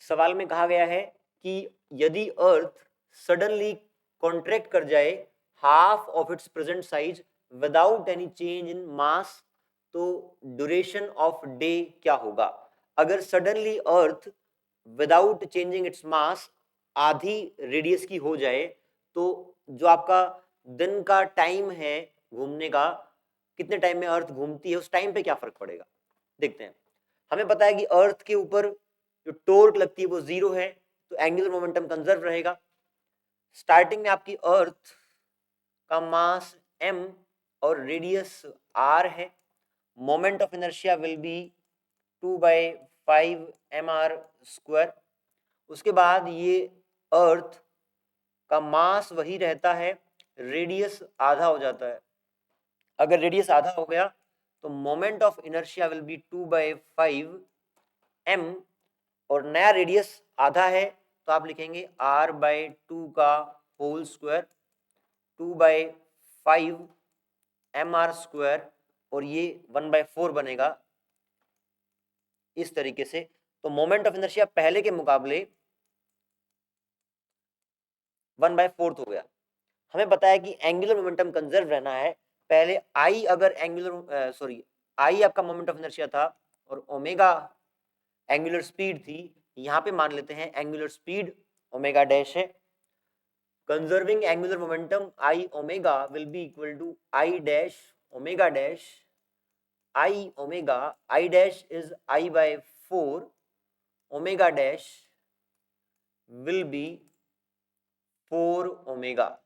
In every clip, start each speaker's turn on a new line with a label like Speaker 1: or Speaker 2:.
Speaker 1: सवाल में कहा गया है कि यदि अर्थ सडनली कॉन्ट्रैक्ट कर जाए half of its present size without any change in mass, तो ड्यूरेशन ऑफ डे क्या होगा। अगर suddenly earth without changing its mass आधी रेडियस की हो जाए, तो जो आपका दिन का टाइम है घूमने का, कितने टाइम में अर्थ घूमती है, उस टाइम पे क्या फर्क पड़ेगा। देखते हैं। हमें पता है कि अर्थ के ऊपर जो टोर्क लगती है वो 0 है, तो एंगुलर मोमेंटम कंजर्व रहेगा। स्टार्टिंग में आपकी अर्थ का मास m और रेडियस r है। Moment of inertia will be 2/5 mr²। उसके बाद ये अर्थ का मास वही रहता है, रेडियस आधा हो जाता है। अगर रेडियस आधा हो गया तो moment of inertia will be 2/5 m, और नया रेडियस आधा है तो आप लिखेंगे r/2 का होल स्क्वायर 2/5 mr², और ये 1/4 बनेगा इस तरीके से। तो मोमेंट ऑफ इनर्शिया पहले के मुकाबले 1/4 हो गया। हमें पता है कि एंगुलर मोमेंटम कंजर्व रहना है। पहले आई अगर आई आपका मोमेंट ऑफ इनर्शिया था और ओमेगा एंगुलर स्पीड थी, यहाँ पे मान लेते हैं एंगुलर स्पीड ओमेगा डैश है। Conserving angular momentum I omega will be equal to I dash omega dash I omega. I dash is I/4, omega dash will be 4 omega.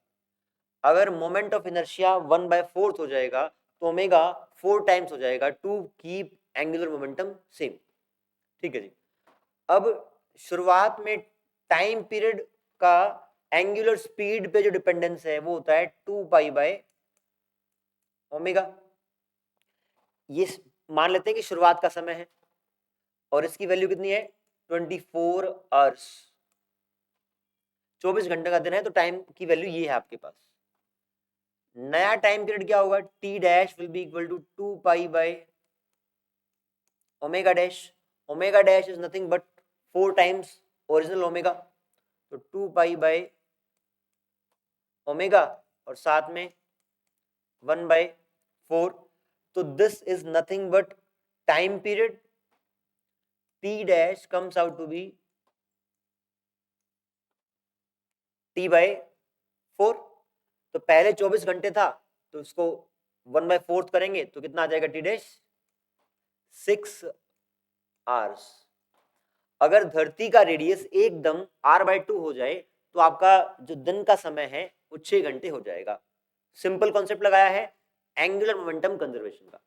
Speaker 1: अगर moment of inertia 1/4 हो जाएगा तो omega 4 times हो जाएगा to keep angular momentum same. ठीक है जी। अब शुरुआत में टाइम पीरियड का एंगुलर स्पीड पे जो डिपेंडेंस है वो होता है 2π/ओमेगा। ये मान लेते हैं कि शुरुआत का समय है और इसकी वैल्यू कितनी है 24 आवर्स, 24 घंटे का दिन है, तो टाइम की वैल्यू ये है आपके पास। नया टाइम पीरियड क्या होगा, T dash will be equal to 2π/ओमेगा dash. Omega dash is nothing but 4 times original omega, तो 2π/ओमेगा और साथ में 1/4। तो this is nothing but time period T dash comes out to be T/4। तो पहले 24 घंटे था तो उसको 1/4 करेंगे तो कितना आ जाएगा T डैश 6 आवर्स। अगर धरती का रेडियस एकदम r/2 हो जाए तो आपका जो दिन का समय है वो 6 घंटे हो जाएगा। सिंपल कॉन्सेप्ट लगाया है एंगुलर मोमेंटम कंजर्वेशन का।